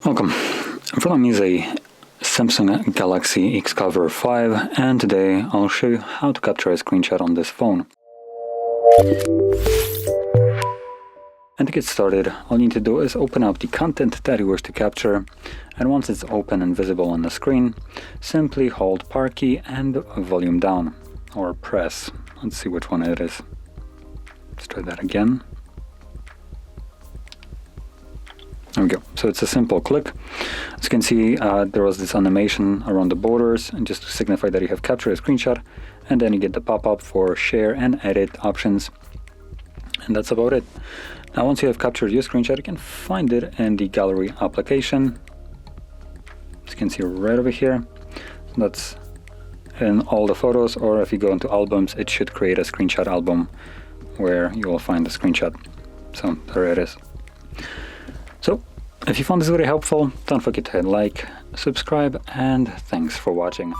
Welcome. In front of me is a Samsung Galaxy XCover 5, and today I'll show you how to capture a screenshot on this phone. And to get started, all you need to do is open up the content that you wish to capture, and once it's open and visible on the screen, simply hold power key and volume down, or press. Let's see which one it is. Let's try that again. There we go. So it's a simple click. As you can see, there was this animation around the borders, and just to signify that you have captured a screenshot, and then you get the pop-up for share and edit options. And that's about it. Now once you have captured your screenshot, you can find it in the gallery application. As you can see right over here, that's in all the photos, or if you go into albums, it should create a screenshot album where you will find the screenshot. So there it is. So, if you found this very helpful, don't forget to hit like, subscribe, and thanks for watching.